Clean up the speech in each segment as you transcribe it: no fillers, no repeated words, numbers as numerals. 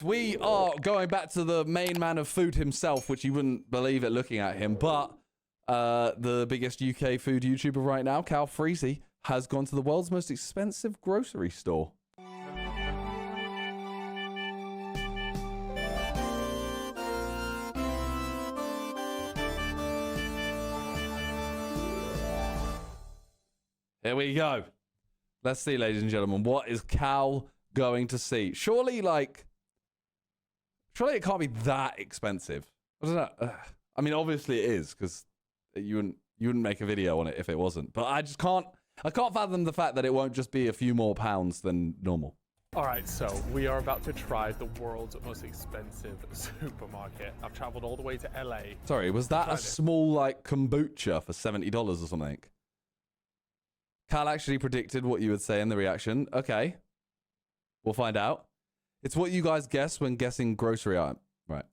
We are going back to the main man of food himself, which you wouldn't believe it looking at him, but the biggest UK food YouTuber right now, Cal Freezy, has gone to the world's most expensive grocery store. Here we go. Let's see, ladies and gentlemen, what is Cal going to see? Surely it can't be that expensive. I don't know. I mean, obviously it is, because you wouldn't make a video on it if it wasn't. But I can't fathom the fact that it won't just be a few more pounds than normal. All right, so we are about to try the world's most expensive supermarket. I've traveled all the way to LA. Sorry, was that a small, kombucha for $70 or something? Cal actually predicted what you would say in the reaction. Okay. We'll find out. It's what you guys guess when guessing grocery item. Right.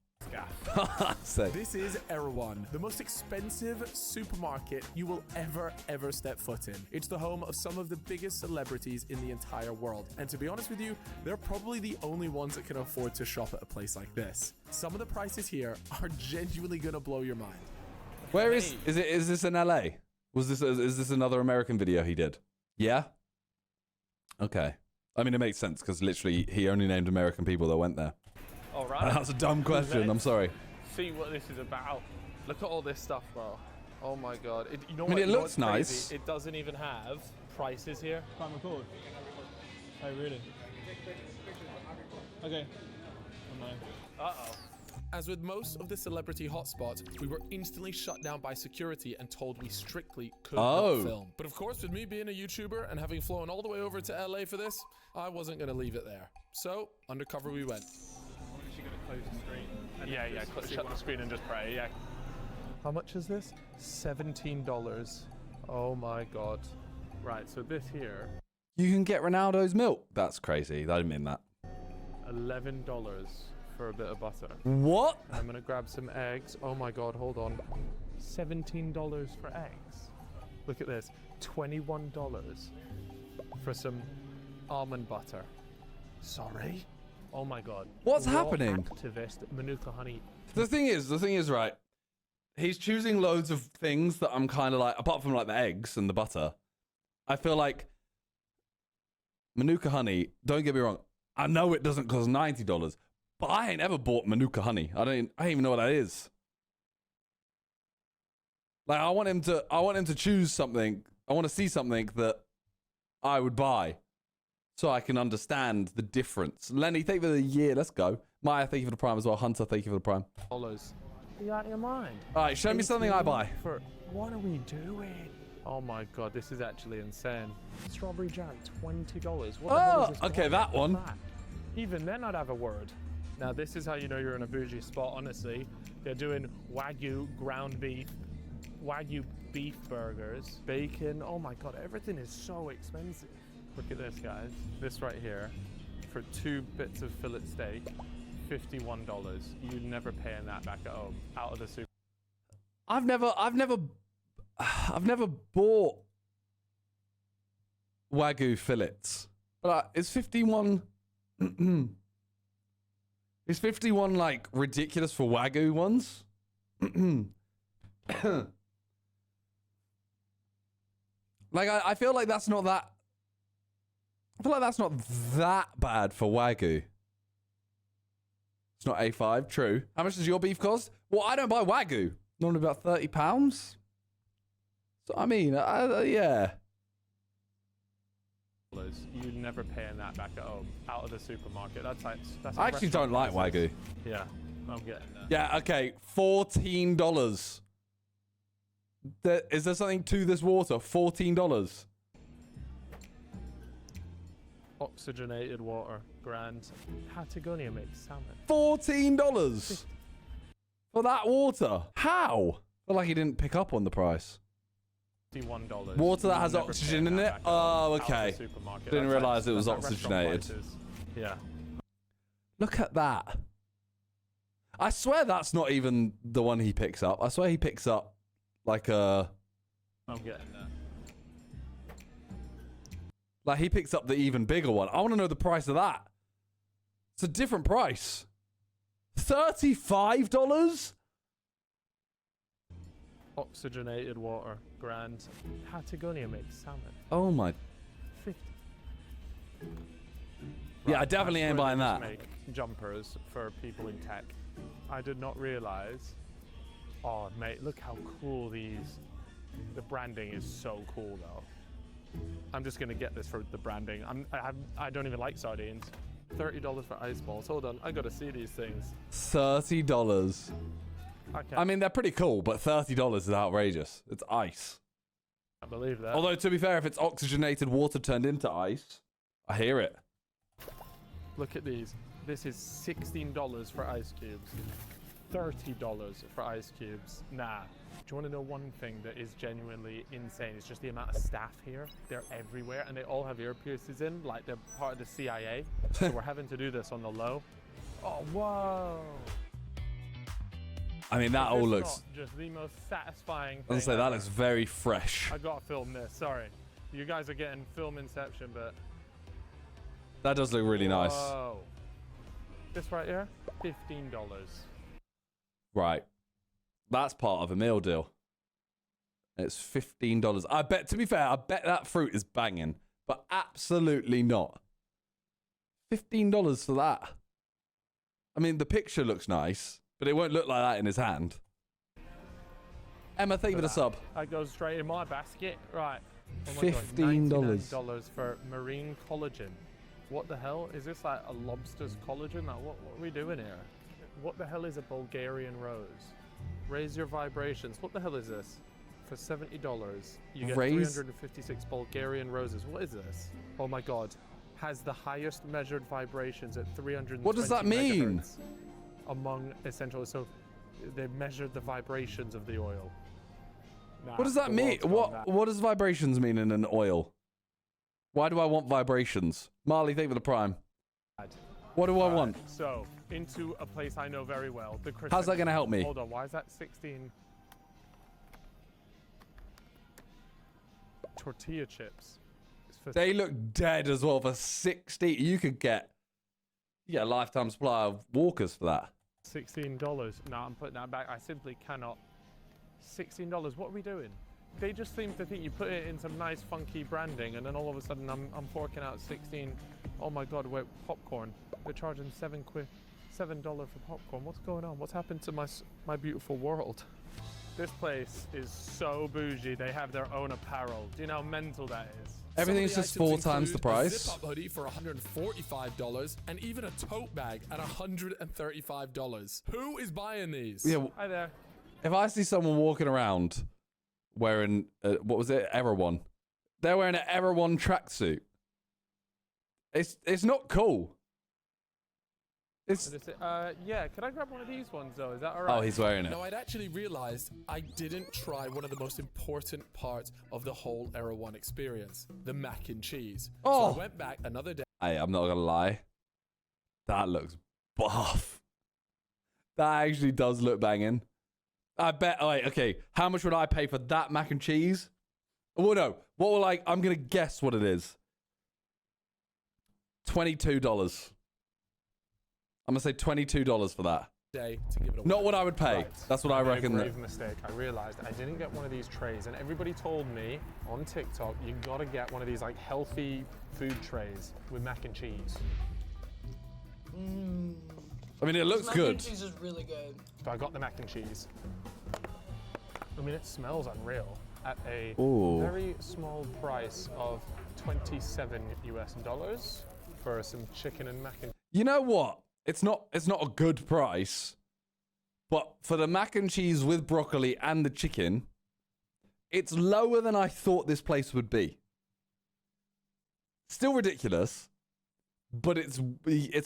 This is Erewhon, the most expensive supermarket you will ever step foot in. It's the home of some of the biggest celebrities in the entire world. And to be honest with you, they're probably the only ones that can afford to shop at a place like this. Some of the prices here are genuinely gonna blow your mind. Where is this in LA? Is this another American video he did? Yeah? Okay. I mean, it makes sense, because literally he only named American people that went there. All right. That's a dumb question. I'm sorry. See what this is about. Look at all this stuff, bro. Oh my God. It looks nice. It doesn't even have prices here. Can't record. Oh, really? Okay. Oh, no. Uh-oh. As with most of the celebrity hotspots, we were instantly shut down by security and told we strictly could not film. But of course, with me being a YouTuber and having flown all the way over to LA for this, I wasn't going to leave it there. So, undercover we went. I'm actually going to close the screen. Yeah, shut the screen and just pray, yeah. How much is this? $17. Oh my God. Right, so this here. You can get Ronaldo's milk. That's crazy. I didn't mean that. $11 for a bit of butter. What? I'm gonna grab some eggs. Oh my God, hold on. $17 for eggs. Look at this. $21 for some almond butter. Sorry? Oh my God. What's Raw happening? Activist Manuka honey. The thing is, right. He's choosing loads of things that I'm kind of like, apart from like the eggs and the butter. I feel like Manuka honey, don't get me wrong, I know it doesn't cost $90, but I ain't ever bought Manuka honey. I don't even know what that is. Like I want him to choose something. I want to see something that I would buy so I can understand the difference. Lenny, thank you for the year. Let's go. Maya, thank you for the prime as well. Hunter, thank you for the prime. Dollars. Are you out of your mind? All right, show me something I buy. What are we doing? Oh my God, this is actually insane. Strawberry jam, $20. What the hell is this okay, that one. Even then I'd have a word. Now this is how you know you're in a bougie spot, honestly. They're doing Wagyu ground beef, Wagyu beef burgers, bacon. Oh my God, everything is so expensive. Look at this, guys. This right here, for 2 bits of fillet steak, $51. You're never paying that back at home, out of the super. I've never bought Wagyu fillets. But it's 51. Is 51 like ridiculous for Wagyu ones? Like I feel like that's not that. I feel like that's not that bad for Wagyu. It's not A5, true. How much does your beef cost? Well, I don't buy Wagyu. Normally about £30. So I mean, yeah. You're never paying that back at home, out of the supermarket. That's I actually don't like Wagyu. Yeah, I'm getting that. Yeah, okay, $14. Is there something to this water? $14. Oxygenated water, grand. Patagonia makes salmon. $14 for that water. How? I feel like he didn't pick up on the price. $51. Water that has oxygen in it? Oh, okay. Didn't realize it was oxygenated. Yeah. Look at that. I swear that's not even the one he picks up. I swear he picks up like a... I'm getting that. Like he picks up the even bigger one. I want to know the price of that. It's a different price. $35? Oxygenated water, grand. Patagonia makes salmon. Oh my. 50. Yeah, I definitely ain't buying that. Make jumpers for people in tech. I did not realize. Oh, mate, look how cool these. The branding is so cool, though. I'm just gonna get this for the branding. I don't even like sardines. $30 for ice balls. Hold on, I gotta see these things. $30. Okay. I mean, they're pretty cool, but $30 is outrageous. It's ice. I believe that. Although, to be fair, if it's oxygenated water turned into ice, I hear it. Look at these. This is $16 for ice cubes. $30 for ice cubes. Nah. Do you want to know one thing that is genuinely insane? It's just the amount of staff here. They're everywhere, and they all have ear piercings in, like they're part of the CIA. So we're having to do this on the low. Oh, whoa. I mean, that all Is this looks... not just the most satisfying I thing was gonna say, that ever? looks very fresh. I gotta film this. Sorry, you guys are getting film inception, but That does look really nice. whoa. This right here, $15. Right. That's part of a meal deal. It's $15. I bet, to be fair, I bet that fruit is banging, but absolutely not. $15 for that. I mean, the picture looks nice, but it won't look like that in his hand. Emma, thank you for the sub. That goes straight in my basket. Right. Oh my God, $15. $99 for marine collagen. What the hell? Is this like a lobster's collagen? Like, what are we doing here? What the hell is a Bulgarian rose? Raise your vibrations. What the hell is this? For $70, you get 356 Bulgarian roses. What is this? Oh my God. Has the highest measured vibrations at 320 What does that mean? megahertz among essential. So they measured the vibrations of the oil. Nah, What does that the mean? world's gone mad. What does vibrations mean in an oil? Why do I want vibrations? Marley, thank you for the prime. What do I want? So, into a place I know very well. The How's that going to help me? Hold on, why is that 16? Tortilla chips. It's for They look dead as well for 60. You could get a lifetime supply of Walkers for that. $16. No, I'm putting that back. I simply cannot. $16. What are we doing? They just seem to think you put it in some nice funky branding, and then all of a sudden I'm forking out 16. Oh my God, wait, popcorn. They're charging $7 for popcorn. What's going on? What's happened to my beautiful world? This place is so bougie. They have their own apparel. Do you know how mental that is? Everything's Some of just the 4 items times the include a price. zip-up hoodie for $145 and even a tote bag at $135. Who is buying these? Yeah, Hi there. if I see someone walking around wearing, what was it, Erewhon. They're wearing an Erewhon tracksuit. It's not cool. It's... Yeah, could I grab one of these ones though? Is that all right? Oh, he's wearing it. Now, I'd actually realized I didn't try one of the most important parts of the whole Era 1 experience, the mac and cheese. Oh. So I went back another day. Hey, I'm not going to lie. That looks buff. That actually does look banging. I bet, okay, how much would I pay for that mac and cheese? Well, no, what will I'm going to guess what it is. $22. I'm going to say $22 for that. To give it a Not what I would pay. Right. That's what I made reckon. A grave mistake. I realized I didn't get one of these trays, and everybody told me on TikTok you gotta get one of these like healthy food trays with mac and cheese. I mean, it looks good. Mac and cheese is really good. So I got the mac and cheese. I mean, it smells unreal at a Ooh. very small price of $27 US for some chicken and mac and. You know what? It's not a good price, but for the mac and cheese with broccoli and the chicken, it's lower than I thought this place would be. Still ridiculous, but it's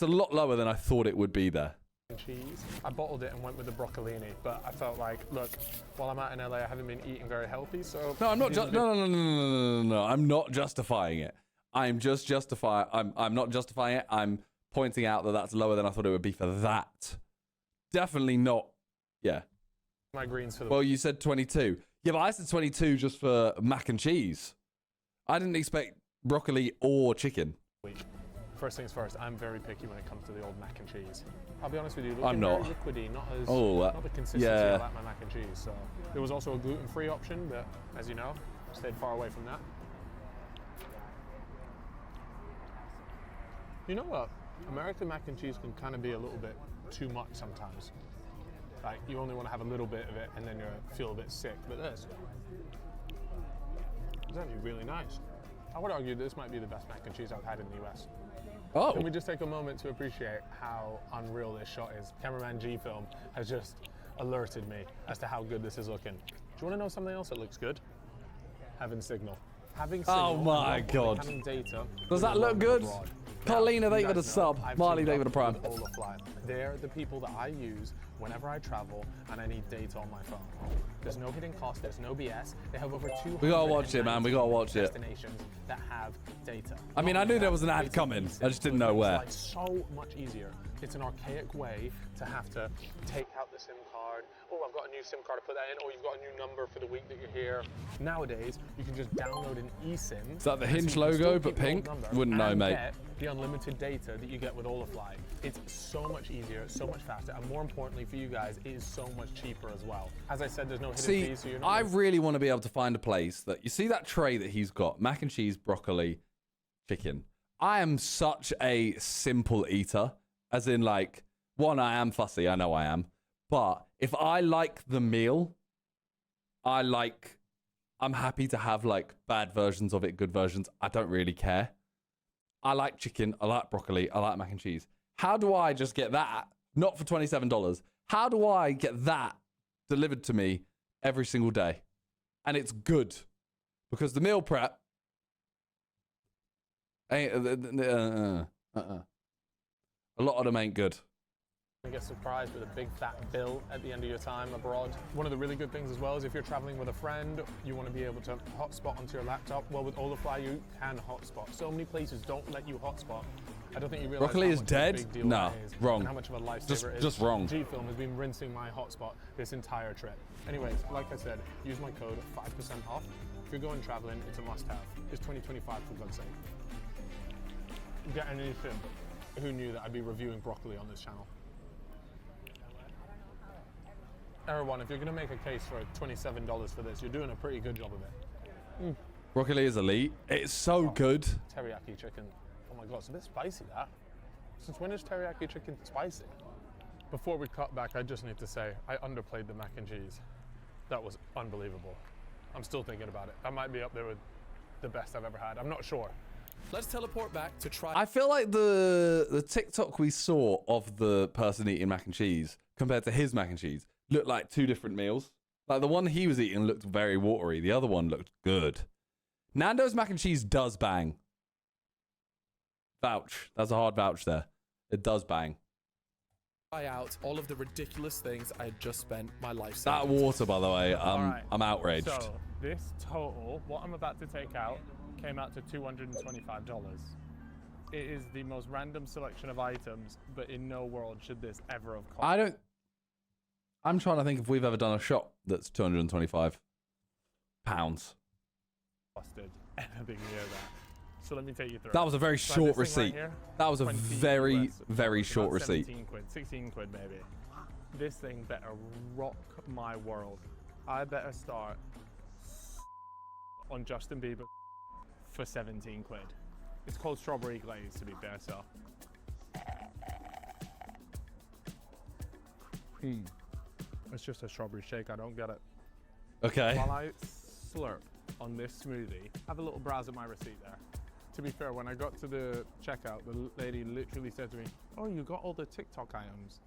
a lot lower than I thought it would be there. Cheese. I bottled it and went with the broccolini, but I felt like, look, while I'm out in LA, I haven't been eating very healthy, so. No, I'm not. No. I'm not justifying it. I'm just justifying. I'm not justifying it. I'm pointing out that that's lower than I thought it would be for that. Definitely not. Yeah. My greens for the. Well, you said 22. Yeah, but I said 22 just for mac and cheese. I didn't expect broccoli or chicken. week. First things first, I'm very picky when it comes to the old mac and cheese. I'll be honest with you, I'm not. very liquidy, not the consistency yeah. I like my mac and cheese. So there was also a gluten-free option, but as you know, stayed far away from that. You know what? American mac and cheese can kind of be a little bit too much sometimes. Like, you only want to have a little bit of it and then you feel a bit sick. But this is actually really nice. I would argue this might be the best mac and cheese I've had in the US. Oh. Can we just take a moment to appreciate how unreal this shot is? Cameraman G Film has just alerted me as to how good this is looking. Do you want to know something else that looks good? Having signal. Having signal. Oh my God. Having data. Does that look good? Carlina, thank you for the sub. Marley, thank you for the prime. They're the people that I use whenever I travel and I need data on my phone. There's no hidden cost, there's no BS. They have over 200 We gotta watch it, man. We gotta watch it. destinations that have data. I mean, I knew there was an ad coming. I just didn't know where. It's so much easier. It's an archaic way to have to take out the SIM card. Oh, I've got a new SIM card to put that in. Oh, you've got a new number for the week that you're here. Nowadays, you can just download an eSIM. Is that the Hinge logo, but pink? Wouldn't know, mate. Get the unlimited data that you get with Olafly. It's so much easier, so much faster, and more importantly for you guys, it is so much cheaper as well. As I said, there's no hidden fees, so you're not. I really want to be able to find a place that, you see that tray that he's got, mac and cheese, broccoli, chicken. I am such a simple eater, as in like, one, I am fussy, I know I am. But if I like the meal, I'm happy to have like bad versions of it, good versions. I don't really care. I like chicken, I like broccoli, I like mac and cheese. How do I just get that, not for $27, how do I get that delivered to me every single day? And it's good. Because the meal prep ain't, a lot of them ain't good. You get surprised with a big fat bill at the end of your time abroad. One of the really good things as well is if you're traveling with a friend, you want to be able to hotspot onto your laptop. Well, with Olafly, you can hotspot. So many places don't let you hotspot. I don't think you realize Broccoli how is much of a dead? big deal No, that is, wrong. and how much of a lifesaver it is. Just wrong. G-Film has been rinsing my hotspot this entire trip. Anyways, like I said, use my code 5% off. If you're going traveling, it's a must-have. It's 2025 for God's sake. Get anything. Who knew that I'd be reviewing broccoli on this channel? Erwan, if you're going to make a case for $27 for this, you're doing a pretty good job of it. Broccoli is elite. It's so good. Teriyaki chicken. Oh my God, it's a bit spicy, that. Since when is teriyaki chicken spicy? Before we cut back, I just need to say, I underplayed the mac and cheese. That was unbelievable. I'm still thinking about it. That might be up there with the best I've ever had. I'm not sure. Let's teleport back to try. I feel like the TikTok we saw of the person eating mac and cheese compared to his mac and cheese looked like two different meals. Like the one he was eating looked very watery. The other one looked good. Nando's mac and cheese does bang. Vouch. That's a hard vouch there. It does bang. Try out all of the ridiculous things I had just spent my life That savings. water, by the way, Alright, I'm outraged. So this total, what I'm about to take out, came out to $225. It is the most random selection of items, but in no world should this ever have cost. I'm trying to think if we've ever done a shop that's £225. Costed anything near that. So let me take you through. That was a very So short this thing receipt. right here, That was a 20 very, US, very about short receipt. 17 quid, 16 quid maybe. This thing better rock my world. I better start on Justin Bieber for 17 quid. It's called strawberry glaze, to be fair, so. It's just a strawberry shake, I don't get it. Okay. While I slurp on this smoothie, have a little browse at my receipt there. To be fair, when I got to the checkout, the lady literally said to me, "Oh, you got all the TikTok items."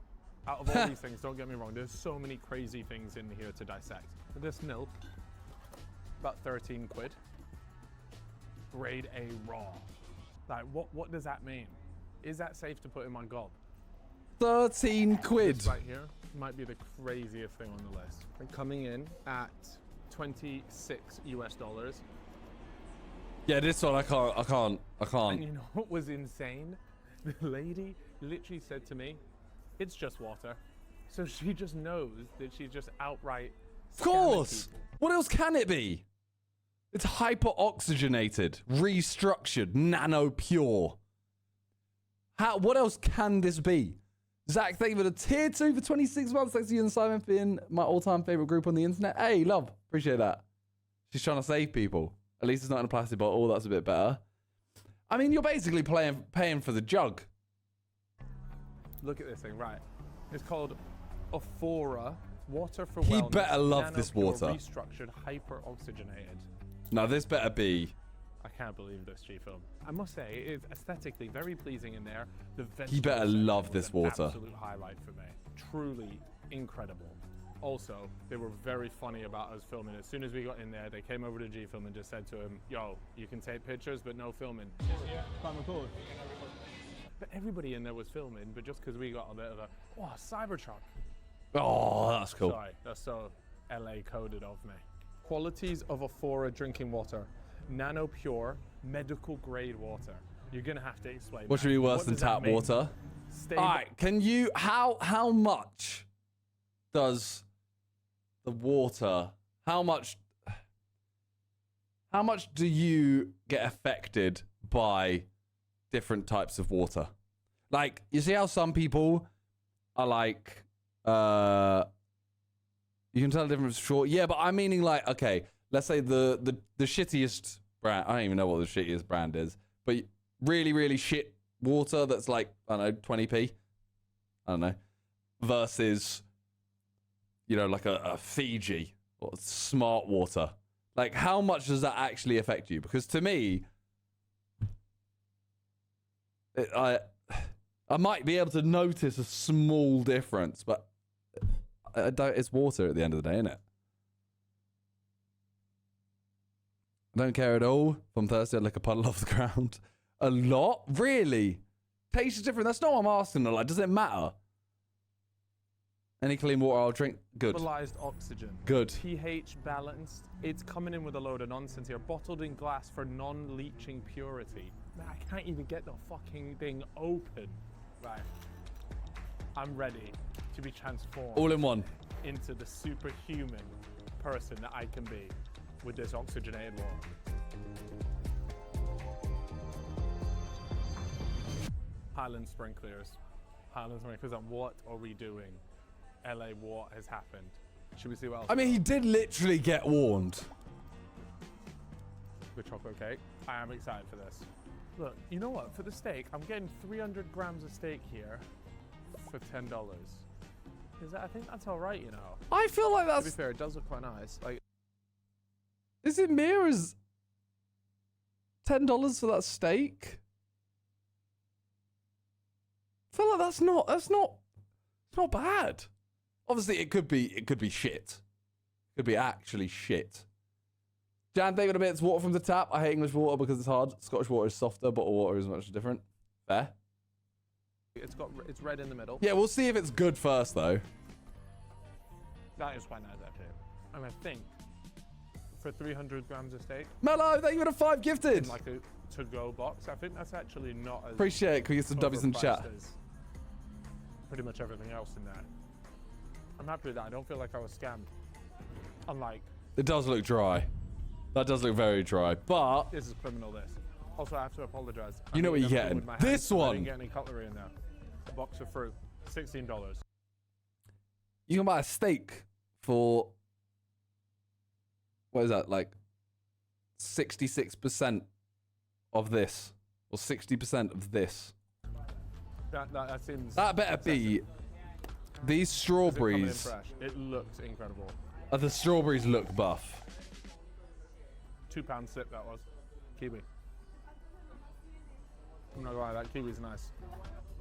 Out of all these things, don't get me wrong, there's so many crazy things in here to dissect. But this milk, about 13 quid. Grade A raw. Like, what does that mean? Is that safe to put in my gob? 13 quid. This right here might be the craziest thing on the list. And coming in at 26 US dollars. Yeah, this one I can't. And you know what was insane? The lady literally said to me, "It's just water." So she just knows that she's just outright Of course. What else can it be? It's hyper oxygenated, restructured, nano pure. What else can this be? Zach, thank you for the tier 2 for 26 months. Thanks to you and Simon for being my all-time favorite group on the internet. Hey, love. Appreciate that. She's trying to save people. At least it's not in a plastic bottle. That's a bit better. I mean, you're basically paying for the jug. Look at this thing, right? It's called Aphora Water for He Wellness. better love this Nano-pure, water. Restructured, hyper-oxygenated. Now, this better be... I can't believe this, G-Film. I must say, it is aesthetically very pleasing in there. The He better vegetable love section was this an water. Absolute highlight for me. Truly incredible. Also, they were very funny about us filming. As soon as we got in there, they came over to G-Film and just said to him, yo, you can take pictures, but no filming. Yeah, can't record. But everybody in there was filming, but just because we got a bit of a, oh, Cybertruck. Oh, that's cool. Sorry, that's so LA coded of me. Qualities of Aphora drinking water. Nano pure, medical grade water. You're gonna have to explain. What should be worse than does that tap mean? water? All right, can you... How much does the water... How much do you get affected by different types of water? Like, you see how some people are like... you can tell the difference short. Yeah, but I'm meaning like, okay, let's say the shittiest brand... I don't even know what the shittiest brand is. But really, really shit water that's like, I don't know, 20p. I don't know. Versus, you know, like a Fiji or smart water. Like, how much does that actually affect you? Because to me, I might be able to notice a small difference, but I don't, it's water at the end of the day, isn't it? I don't care at all. If I'm thirsty, I'd lick a puddle off the ground. A lot? Really? Taste is different. That's not what I'm asking. Like, does it matter? Any clean water I'll drink? Good. Stabilized oxygen. Good. pH balanced. It's coming in with a load of nonsense here. Bottled in glass for non-leaching purity. Man, I can't even get the fucking thing open. Right. I'm ready to be transformed All in one. into the superhuman person that I can be with this oxygenated water. Highland sprinklers. Highland sprinklers, and what are we doing? LA, what has happened? Should we see what else? I mean, he did literally get warned. With chocolate cake. I am excited for this. Look, you know what? For the steak, I'm getting 300 grams of steak here for $10. I think that's all right, you know. I feel like To be that's... fair, it does look quite nice. Like, Is it mere as $10 for that steak? I feel like it's not bad. Obviously, it could be shit. It could be actually shit. Jan, David, a bit. It's water from the tap. I hate English water because it's hard. Scottish water is softer. Bottled water is much different. Fair. it's red in the middle. Yeah, we'll see if it's good first, though. That is quite nice, actually. And I think for 300 grams of steak, Mello, thank you for the 5 gifted. in like a to-go box, I think that's actually not as Appreciate it. Can we get some W's in the chat? overpriced as pretty much everything else in there. I'm happy with that. I don't feel like I was scammed. Unlike, It does look dry. That does look very dry. But this is criminal, this. Also, I have to apologize. You know what you're I'm eating getting. with my This hands, I one. didn't get any cutlery in there. A box of fruit, $16. you can buy a steak for, what is that, like 66% of this, or 60% of this. That seems. That better be. These Is it coming in strawberries. fresh? It looks incredible. The strawberries look buff. £2 sip that was. Kiwi. I'm not gonna lie, that kiwi's nice.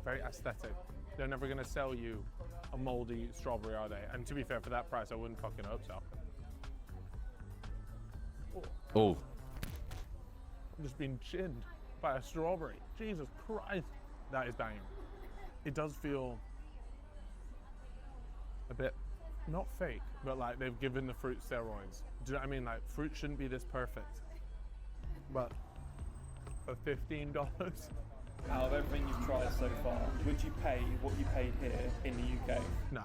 Very aesthetic. They're never gonna sell you a moldy strawberry, are they? And to be fair, for that price, I wouldn't fucking hope so. Oh, I'm just being chinned by a strawberry. Jesus Christ. That is banging. It does feel a bit, not fake, but like they've given the fruit steroids. Do you know what I mean? Like, fruit shouldn't be this perfect. But for $15, Out of everything you've tried so far, would you pay what you paid here in the UK? no.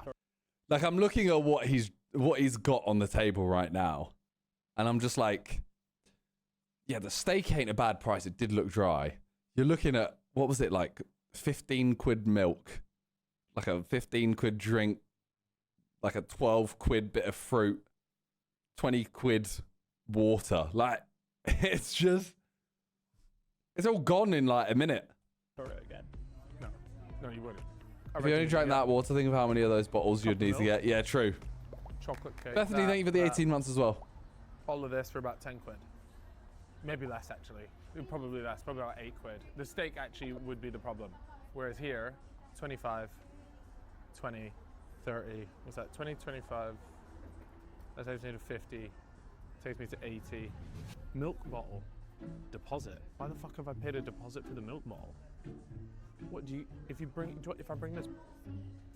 like I'm looking at what he's got on the table right now, and I'm just like, yeah, the steak ain't a bad price. It did look dry. You're looking at, what was it, like 15 quid milk, like a 15 quid drink, like a 12 quid bit of fruit, 20 quid water. Like, it's just, it's all gone in like a minute. Pour it again. No, you wouldn't. If you only drank that water, think of how many of those bottles you'd need to get. Yeah, true. Chocolate cake. Bethany, thank you for the 18 months as well. All of this for about 10 quid. Maybe less, actually. Probably less, probably about 8 quid. The steak actually would be the problem. Whereas here, 25, 20, 30, what's that? 20, 25, that takes me to 50, takes me to 80. Milk bottle, deposit. Why the fuck have I paid a deposit for the milk bottle? What do you, if I bring this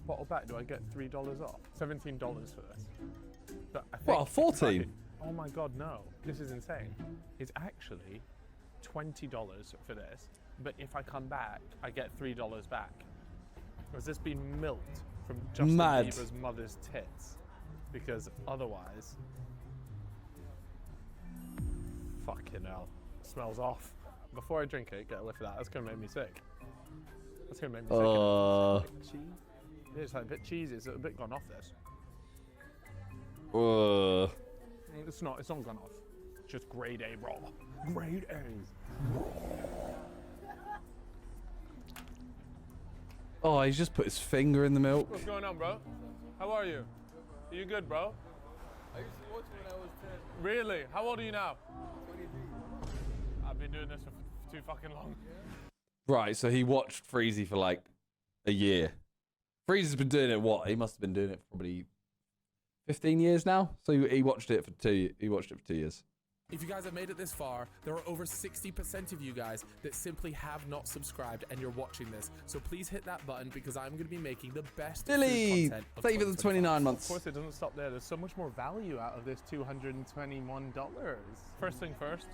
bottle back, do I get $3 off? $17 for this. But I think Well, 14. Oh my God, no. This is insane. It's actually $20 for this, but if I come back, I get $3 back. Has this been milked from Justin Bieber's mother's tits? Because otherwise, fucking hell, smells off. Before I drink it, get a whiff of that. That's gonna make me sick. That's gonna make me sick. Cheese? Yeah, it's like a bit cheesy. It's a bit gone off this. It's not gone off. It's just grade A raw. Grade A. Oh, he's just put his finger in the milk. What's going on, bro? How are you? Are you good, bro? I used to watch when I was 10. Really? How old are you now? 23. I've been doing this for too fucking long. Right, so he watched Freezy for like a year. Freezy's been doing it, what? He must have been doing it for probably 15 years now. So he watched it for 2 years. If you guys have made it this far, there are over 60% of you guys that simply have not subscribed and you're watching this. So please hit that button because I'm going to be making the best Billy, food content of thank you for the 29 months. Of course, it doesn't stop there. There's so much more value out of this $221. First thing first.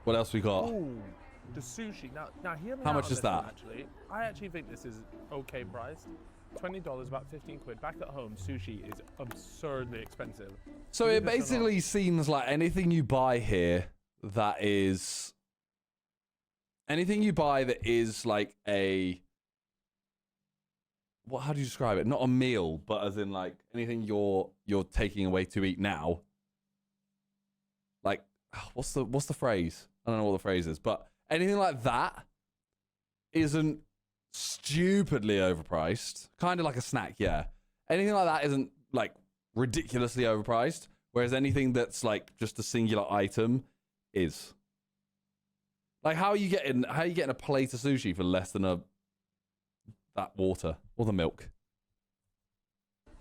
What else we got? Ooh, the sushi. Now hear me How out much on is this that? one, actually. I actually think this is okay priced. $20, about 15 quid. Back at home, sushi is absurdly expensive. So Believe it this or basically not. seems like anything you buy here that is like a, how do you describe it? Not a meal, but as in like anything you're taking away to eat now. Like, what's the phrase? I don't know what the phrase is, but anything like that isn't stupidly overpriced. Kind of like a snack, yeah. Anything like that isn't like ridiculously overpriced, whereas anything that's like just a singular item is. Like, how are you getting a plate of sushi for less than that water or the milk?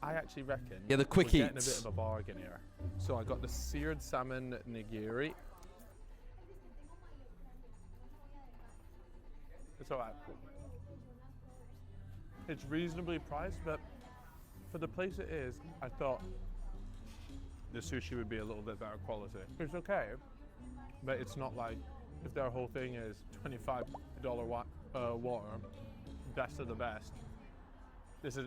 I actually reckon Yeah, the quick we're getting a eats. bit of a bargain here. So I got the seared salmon nigiri. It's alright. It's reasonably priced, but for the place it is, I thought the sushi would be a little bit better quality. It's okay, but it's not like if their whole thing is $25 water, best of the best. This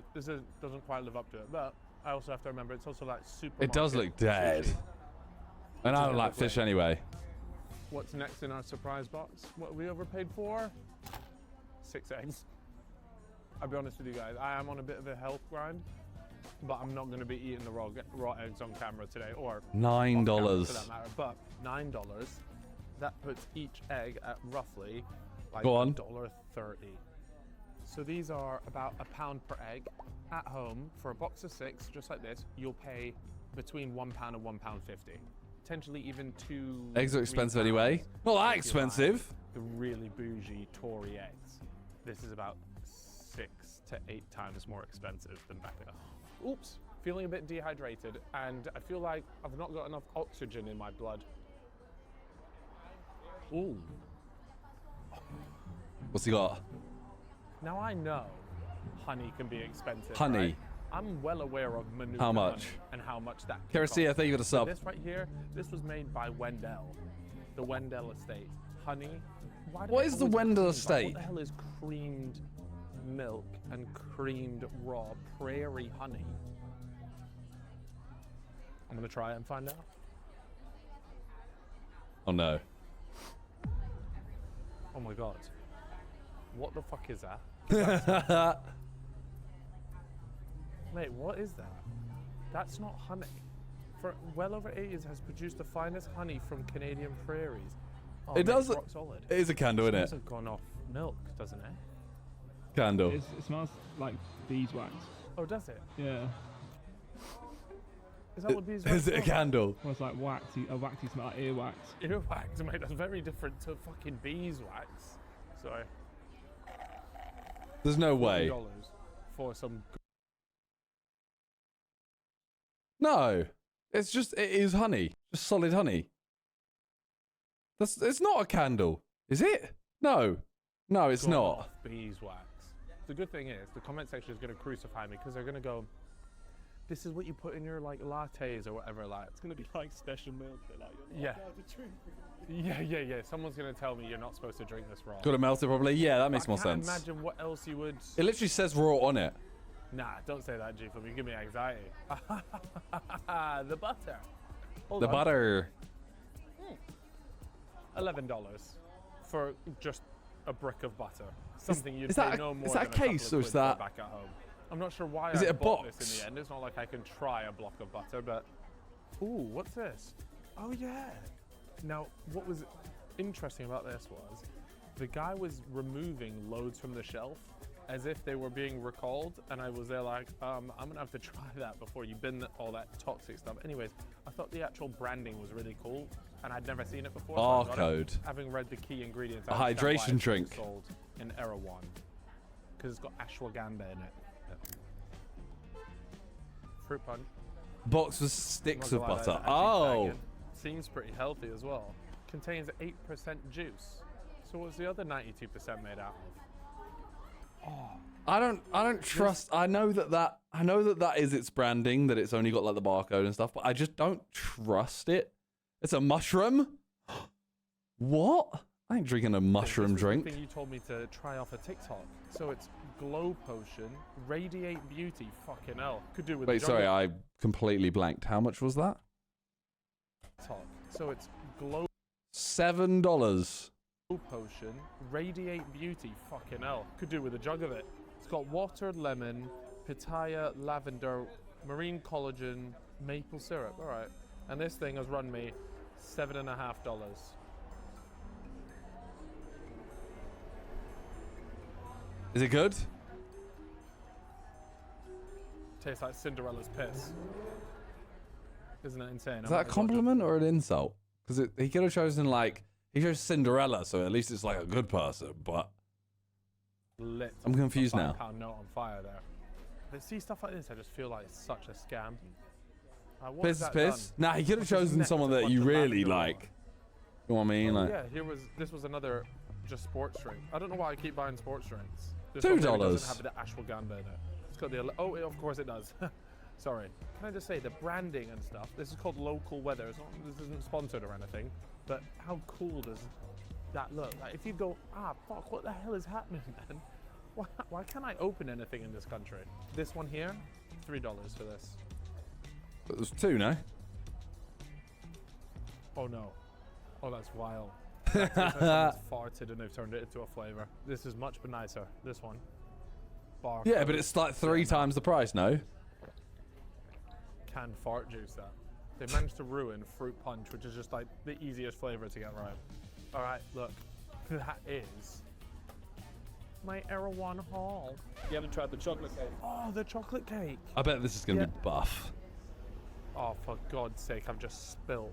doesn't quite live up to it, but I also have to remember it's also like super. It does look dead. sushi. And I don't It's like fish lovely. anyway. What's next in our surprise box? What we overpaid for? 6 eggs. I'll be honest with you guys, I am on a bit of a health grind, but I'm not going to be eating the raw eggs on camera today, or $9. off camera for that matter. But $9, that puts each egg at roughly like Go on. $1.30. So these are about £1 per egg. At home, for a box of 6, just like this, you'll pay between £1 and £1.50. Potentially even £2. Eggs are expensive £3 anyway. Not that if you buy expensive. the really bougie Tory eggs. This is about 6 to 8 times more expensive than back there. Oops, feeling a bit dehydrated, and I feel like I've not got enough oxygen in my blood. Ooh. What's he got? Now I know honey can be expensive. Honey. Right? I'm well aware of Manuka How much? honey and how much that can Kerosene, cost. thank you for the sub. This right here, this was made by Wendell, the Wendell estate. Honey. Why do What they is the always Wendell cream? Like, estate? what the hell is creamed milk and creamed raw prairie honey? I'm gonna try it and find out. Oh no. Oh my god. What the fuck is that? Mate, what is that? That's not honey. For well over 8 years, has produced the finest honey from Canadian prairies. Oh, It mate, does. it's rock solid. It is a candle, isn't Smells it? have gone off milk, doesn't it? Candle. It smells like beeswax. Oh, does it? Yeah. Is that what beeswax Is it a smells candle? Well, it's like waxy. A waxy smell, like earwax. like? Earwax, mate. That's very different to fucking beeswax. Sorry. There's no way. $40 for some. No. It's just, it is honey. Just solid honey. It's not a candle. Is it? No. No, it's gone not. off beeswax. The good thing is, the comment section is going to crucify me because they're going to go, this is what you put in your like lattes or whatever. Like, It's gonna be like special milk. They're like, you're not Yeah. allowed to drink. yeah. Someone's going to tell me you're not supposed to drink this raw. Got to melt it probably? Yeah, that makes I more can't sense. imagine what else you would. It literally says raw on it. Nah, don't say that, G. For me, give me anxiety. The butter. Hold The on. butter. $11 for just a brick of butter. Something you'd is pay that a- no more is that a than couple case of or is quid for that- back at home. I'm not sure why Is I it a bought this box? in the end. It's not like I can try a block of butter, but ooh, what's this? Oh yeah. Now, what was interesting about this was the guy was removing loads from the shelf as if they were being recalled, and I was there like, I'm gonna have to try that before you bin all that toxic stuff. Anyways, I thought the actual branding was really cool, and I'd never seen it before. So I got it, Barcode. having read the key ingredients, A I understand why hydration it's being drink. sold in Erewhon because it's got ashwagandha in it. Fruit punch. Box with sticks Not of gonna lie, butter. that's actually Oh. banging. Seems pretty healthy as well. Contains 8% juice. So what's the other 92% made out of? I don't trust. I know that is its branding, that it's only got like the barcode and stuff, but I just don't trust it. It's a mushroom? What? I ain't drinking a mushroom This was the drink. thing you told me to try off a TikTok. So it's Glow Potion, Radiate Beauty. Fucking hell. Could do with Wait, the sorry, jungle I completely blanked. How much was that? TikTok. So it's Glow $7. Potion, Radiate Beauty. Fucking hell. Could do with a jug of it. It's got water, lemon, pitaya, lavender, marine collagen, maple syrup. All right. And this thing has run me $7.50. Is it good? Tastes like Cinderella's piss. Isn't it insane? Is that a compliment or an insult? Because he could have chosen like, he chose Cinderella, so at least it's like a good person, but Lit. I'm confused a now. £5 note on fire there. But see stuff like this, I just feel like it's such a scam. What piss has is that piss. done? Nah, he could have What's his chosen neck? someone It's a that you bunch of really lavender like. You know what I mean? Oh, Like, yeah, this was another just sports drink. I don't know why I keep buying sports drinks. This $2. one really doesn't have the ashwagandha in it. It's got the of course it does. Sorry. Can I just say the branding and stuff? This is called Local Weather. This isn't sponsored or anything, but how cool does that look? Like if you go, fuck, what the hell is happening, man? Why can't I open anything in this country? This one here, $3 for this. it was 2, no? Oh no. Oh, that's wild. That's like someone's farted and they've turned it into a flavor. This is much nicer. This one. Bar Yeah, but it's like 3 times the price, no? canned fart juice. That they managed to ruin fruit punch, which is just like the easiest flavor to get right. All right, look, that is my Erewhon haul. You haven't tried the chocolate cake? Oh, the chocolate cake. I bet this is going to Yeah. be buff. Oh, for God's sake, I've just spilled.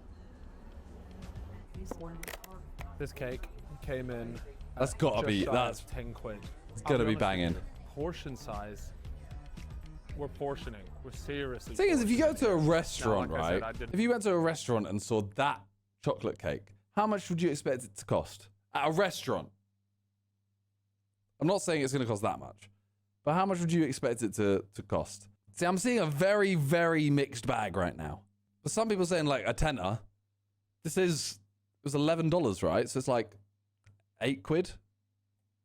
This cake came in. That's got to just be, shy that's of 10 quid. it's I'll going to be honest with banging. you, portion size. We're portioning. We're seriously. Thing is, if you go to a portioning. restaurant, Now, like I said, right? I didn't- If you went to a restaurant and saw that chocolate cake, how much would you expect it to cost? At a restaurant. I'm not saying it's going to cost that much, but how much would you expect it to cost? See, I'm seeing a very, very mixed bag right now. For some people saying like a tenner, it was $11, right? So it's like 8 quid.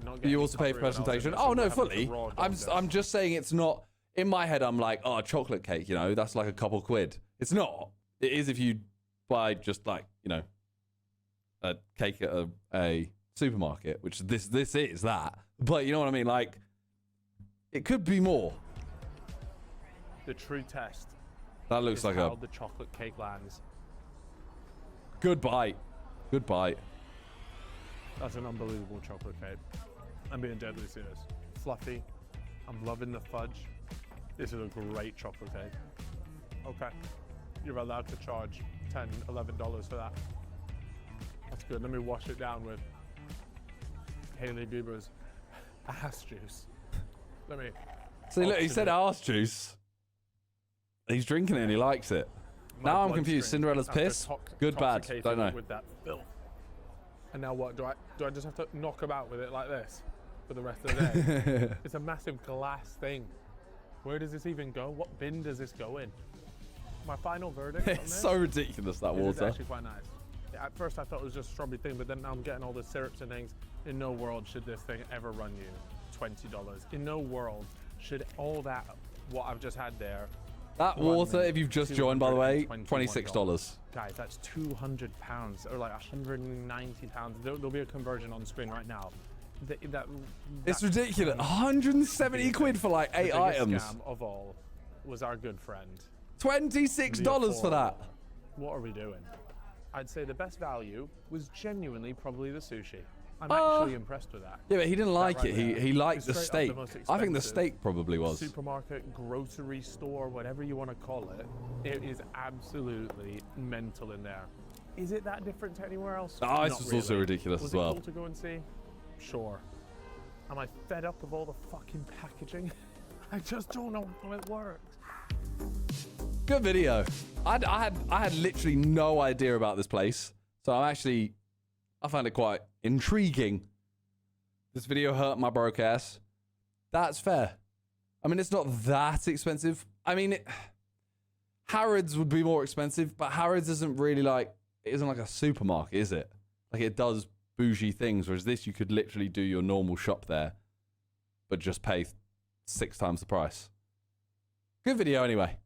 Not But getting you also pay for covered when I was in presentation. this, Oh so no, we're having to fully. raw dog I'm this. just saying it's not. In my head, I'm like, oh, a chocolate cake, you know, that's like a couple quid. It's not. It is if you buy just like, you know, a cake at a supermarket, which this is that. But you know what I mean? Like, It could be more. The true test. That looks is like how a the chocolate cake lands. good bite. Good bite. That's an unbelievable chocolate cake. I'm being deadly serious. Fluffy. I'm loving the fudge. This is a great chocolate cake. Okay. You're allowed to charge $10, $11 for that. That's good. Let me wash it down with Hailey Bieber's ass juice. Let me. See, look, he said oxygenate. arse juice. He's drinking it and he likes it. My Now I'm confused. bloodstream Cinderella's after piss? Good, bad? intoxicating Don't know. With that filth. And now what? Do I just have to knock about with it like this for the rest of the day? It's a massive glass thing. Where does this even go? What bin does this go in? My final verdict on It's this so ridiculous, that is it's water. actually quite nice. At first I thought it was just a strawberry thing, but then now I'm getting all the syrups and things. In no world should this thing ever run you $20. In no world should all that, what I've just had there, That run water, me if you've just joined, by the way, $221. $26. Guys, that's 200 pounds or like 190 pounds. There'll be a conversion on screen right now. It's That ridiculous. 170 quid for like the 8 biggest items. scam of all was our good friend. $26 for that. What are we doing? I'd say the best value was genuinely probably the sushi. I'm actually impressed with that. Yeah, but he didn't like right it. there He liked the is straight steak. up the most I think the expensive steak probably was. Supermarket, grocery store, whatever you want to call it, it is absolutely mental in there. Is it that different to anywhere else? Oh, this Not was also really. ridiculous Was as it well. cool to go and see? Sure. Am I fed up of all the fucking packaging? I just don't know how it works. Good video. I had literally no idea about this place, so I find it quite intriguing. This video hurt my broke ass. That's fair. I mean, it's not that expensive. I mean, Harrods would be more expensive, but Harrods isn't really like, it isn't like a supermarket, is it? Like, it does bougie things, whereas this, you could literally do your normal shop there, but just pay 6 times the price. Good video anyway.